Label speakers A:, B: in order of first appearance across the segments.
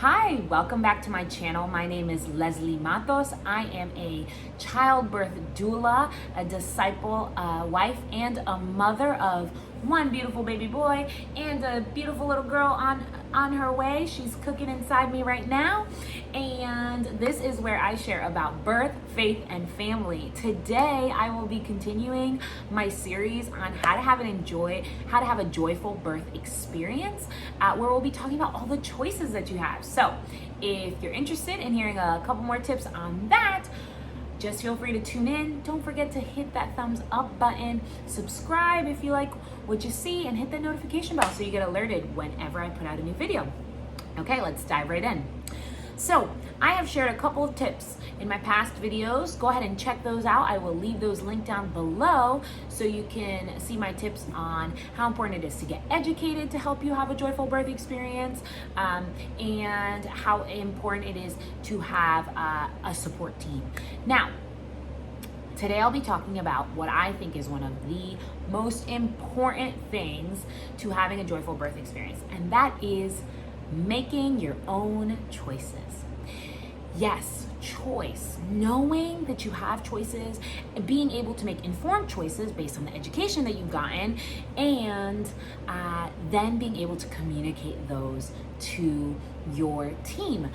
A: Hi, welcome back to my channel. My name is Leslie Matos. I am a childbirth doula, a disciple, a wife, and a mother of one beautiful baby boy and a beautiful little girl on her way. She's cooking inside me right now. And this is where I share about birth, faith, and family. Today, I will be continuing my series on how to have a joyful birth experience, where we'll be talking about all the choices that you have. So if you're interested in hearing a couple more tips on that, just feel free to tune in. Don't forget to hit that thumbs up button, subscribe if you like what you see, and hit the notification bell so you get alerted whenever I put out a new video. Okay, let's dive right in. So I have shared a couple of tips in my past videos. Go ahead and check those out. I will leave those linked down below so you can see my tips on how important it is to get educated to help you have a joyful birth experience, and how important it is to have a support team. Now, today I'll be talking about what I think is one of the most important things to having a joyful birth experience, and that is making your own choices. Yes, choice. Knowing that you have choices and being able to make informed choices based on the education that you've gotten, and then being able to communicate those to your team.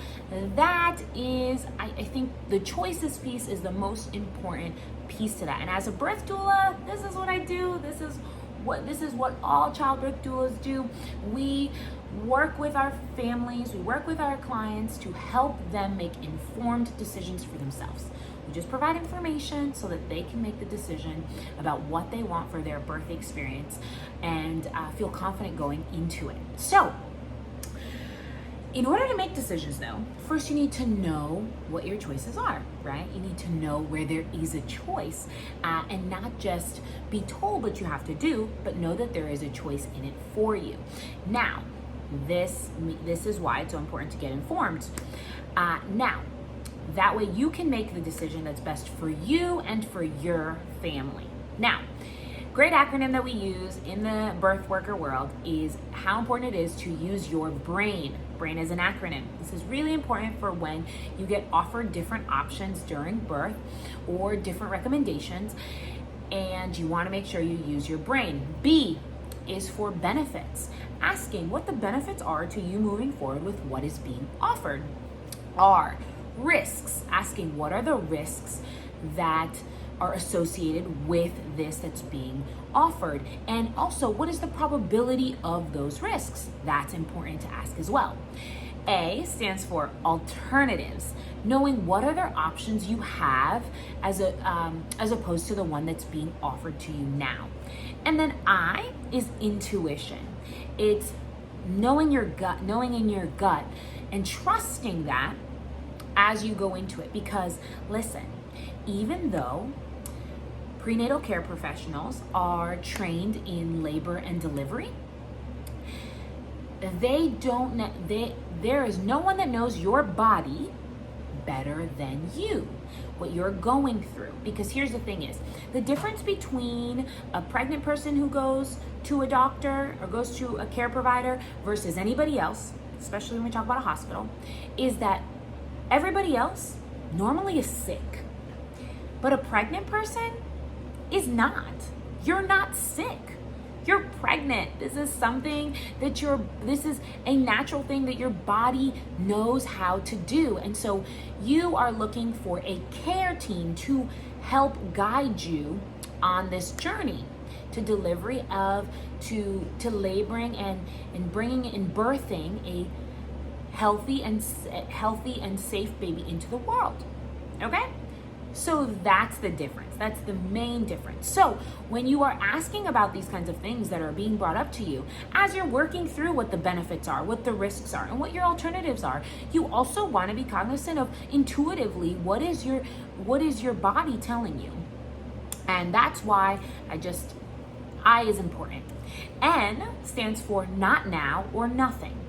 A: That is, I think the choices piece is the most important piece to that. And as a birth doula, this is what I do. This is what all childbirth doulas do. We work with our families, we work with our clients to help them make informed decisions for themselves. We just provide information so that they can make the decision about what they want for their birth experience and feel confident going into it. So, in order to make decisions though, first you need to know what your choices are, right? You need to know where there is a choice, and not just be told what you have to do, but know that there is a choice in it for you. Now, this is why it's so important to get informed. Now, that way you can make the decision that's best for you and for your family. Now, great acronym that we use in the birth worker world is how important it is to use your brain. Brain is an acronym. This is really important for when you get offered different options during birth or different recommendations, and you want to make sure you use your brain. B is for benefits, asking what the benefits are to you moving forward with what is being offered. R, risks, asking what are the risks that are associated with this that's being offered, and also what is the probability of those risks. That's important to ask as well. A stands for alternatives, knowing what other options you have as opposed to the one that's being offered to you now. And then I is intuition. It's knowing in your gut and trusting that as you go into it. Because listen, even though prenatal care professionals are trained in labor and delivery, there is no one that knows your body better than you, what you're going through. Because here's the thing is, the difference between a pregnant person who goes to a doctor or goes to a care provider versus anybody else, especially when we talk about a hospital, is that everybody else normally is sick, but a pregnant person is not. You're not sick. You're pregnant. This is something that this is a natural thing that your body knows how to do. And so you are looking for a care team to help guide you on this journey to delivery to laboring and bringing and birthing a healthy and safe baby into the world. Okay? So that's the difference. That's the main difference. So when you are asking about these kinds of things that are being brought up to you, as you're working through what the benefits are, what the risks are, and what your alternatives are, you also want to be cognizant of intuitively what is your body telling you. And that's why I is important. N stands for not now or nothing.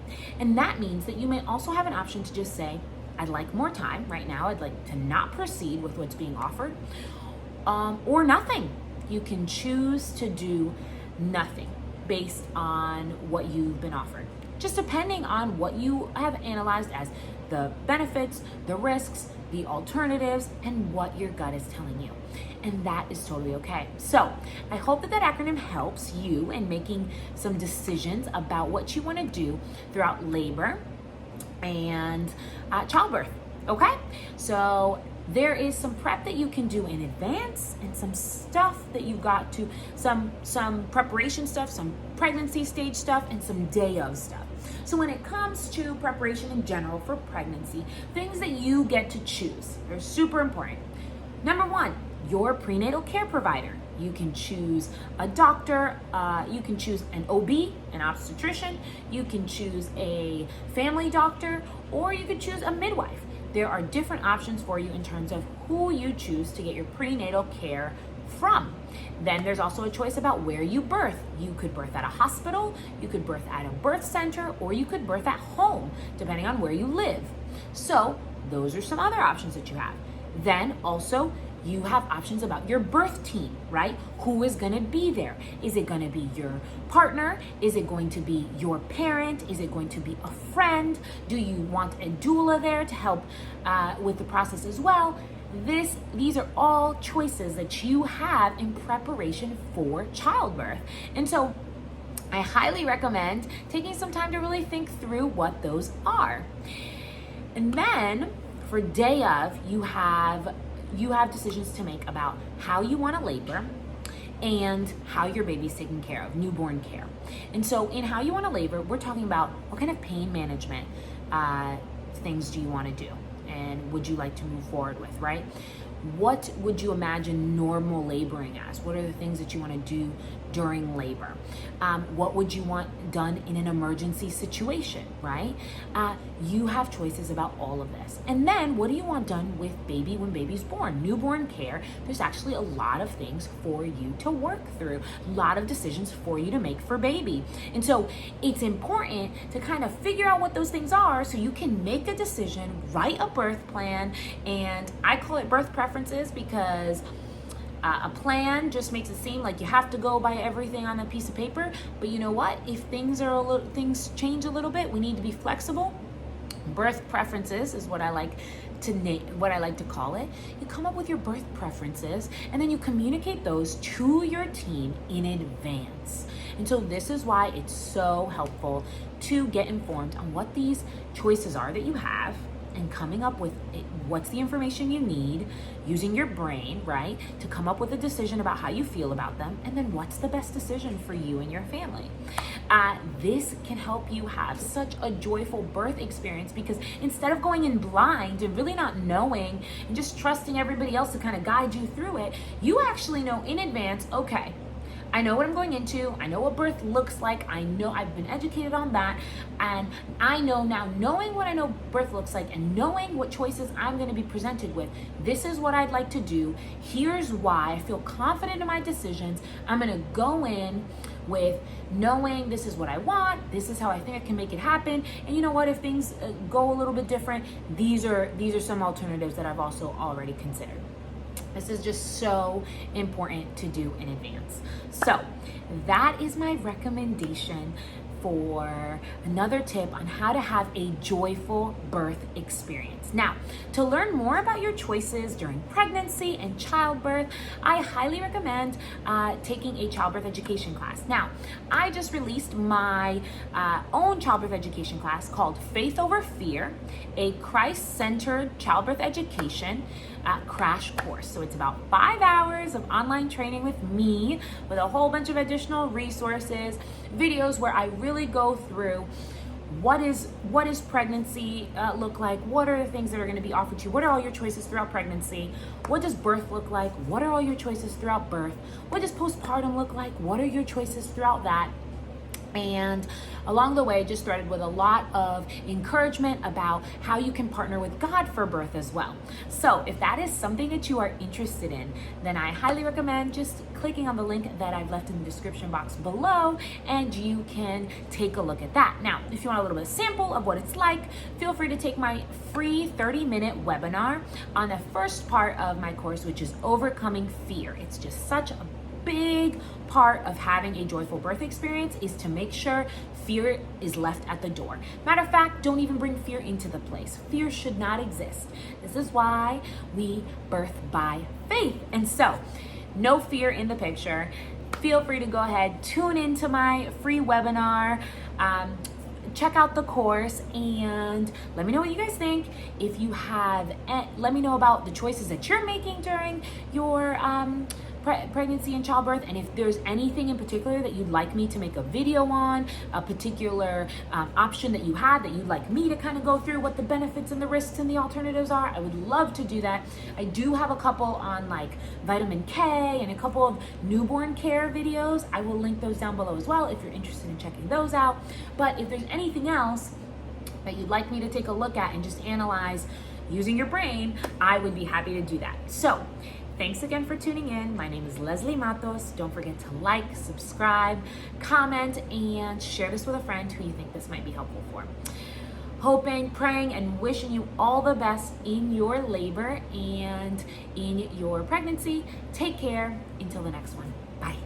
A: And that means that you may also have an option to just say, I'd like more time right now. I'd like to not proceed with what's being offered, or nothing. You can choose to do nothing based on what you've been offered. just depending on what you have analyzed as the benefits, the risks, the alternatives, and what your gut is telling you. And that is totally okay. So I hope that acronym helps you in making some decisions about what you want to do throughout labor and childbirth. Okay, so there is some prep that you can do in advance and some stuff that you got to, some preparation stuff, some pregnancy stage stuff, and some day of stuff. So when it comes to preparation in general for pregnancy, things that you get to choose, they're super important. Number one, your prenatal care provider. You can choose a doctor, you can choose an OB, an obstetrician, you can choose a family doctor, or you could choose a midwife. There are different options for you in terms of who you choose to get your prenatal care from. Then there's also a choice about where you birth. You could birth at a hospital, you could birth at a birth center, or you could birth at home, depending on where you live. So those are some other options that you have. Then also, you have options about your birth team, right? Who is gonna be there? Is it gonna be your partner? Is it going to be your parent? Is it going to be a friend? Do you want a doula there to help with the process as well? These are all choices that you have in preparation for childbirth. And so I highly recommend taking some time to really think through what those are. And then for day of, you have decisions to make about how you want to labor and how your baby's taken care of, newborn care. And so in how you want to labor, we're talking about what kind of pain management things do you want to do and would you like to move forward with, right? What would you imagine normal laboring as? What are the things that you want to do during labor? What would you want done in an emergency situation, right? You have choices about all of this. And then what do you want done with baby when baby's born? Newborn care, there's actually a lot of things for you to work through, a lot of decisions for you to make for baby. And so it's important to kind of figure out what those things are so you can make a decision, write a birth plan, and I call it birth preferences because a plan just makes it seem like you have to go by everything on a piece of paper. But you know what? If things change a little bit, we need to be flexible. Birth preferences is what I like to call it. You come up with your birth preferences and then you communicate those to your team in advance. And so this is why it's so helpful to get informed on what these choices are that you have and coming up with what's the information you need, using your brain, right, to come up with a decision about how you feel about them, and then what's the best decision for you and your family. This can help you have such a joyful birth experience because instead of going in blind and really not knowing and just trusting everybody else to kind of guide you through it, you actually know in advance, okay, I know what I'm going into. I know what birth looks like. I know I've been educated on that. And I know now, knowing what I know birth looks like and knowing what choices I'm going to be presented with, this is what I'd like to do. Here's why I feel confident in my decisions. I'm going to go in with knowing this is what I want. This is how I think I can make it happen. And you know what? If things go a little bit different, these are some alternatives that I've also already considered. This is just so important to do in advance. So that is my recommendation for another tip on how to have a joyful birth experience. Now, to learn more about your choices during pregnancy and childbirth, I highly recommend taking a childbirth education class. Now, I just released my own childbirth education class called Faith Over Fear, a Christ-centered childbirth education crash course. So it's about 5 hours of online training with me with a whole bunch of additional resources, videos where I really go through what is pregnancy look like, what are the things that are going to be offered to you, what are all your choices throughout pregnancy, what does birth look like, what are all your choices throughout birth, what does postpartum look like, what are your choices throughout that. And along the way, just threaded with a lot of encouragement about how you can partner with God for birth as well. So if that is something that you are interested in, then I highly recommend just clicking on the link that I've left in the description box below, and you can take a look at that. Now, if you want a little bit of sample of what it's like, feel free to take my free 30-minute webinar on the first part of my course, which is Overcoming Fear. It's just such a big part of having a joyful birth experience is to make sure fear is left at the door. Matter of fact, don't even bring fear into the place. Fear should not exist. This is why we birth by faith. And so, no fear in the picture. Feel free to go ahead, tune into my free webinar, check out the course, and let me know what you guys think. If you have, let me know about the choices that you're making during your pregnancy and childbirth, and if there's anything in particular that you'd like me to make a video on, a particular option that you had that you'd like me to kind of go through what the benefits and the risks and the alternatives are, I would love to do that. I do have a couple on like vitamin K and a couple of newborn care videos. I will link those down below as well if you're interested in checking those out. But if there's anything else that you'd like me to take a look at and just analyze using your brain, I would be happy to do that. So thanks again for tuning in. My name is Leslie Matos. Don't forget to like, subscribe, comment, and share this with a friend who you think this might be helpful for. Hoping, praying, and wishing you all the best in your labor and in your pregnancy. Take care. Until the next one. Bye.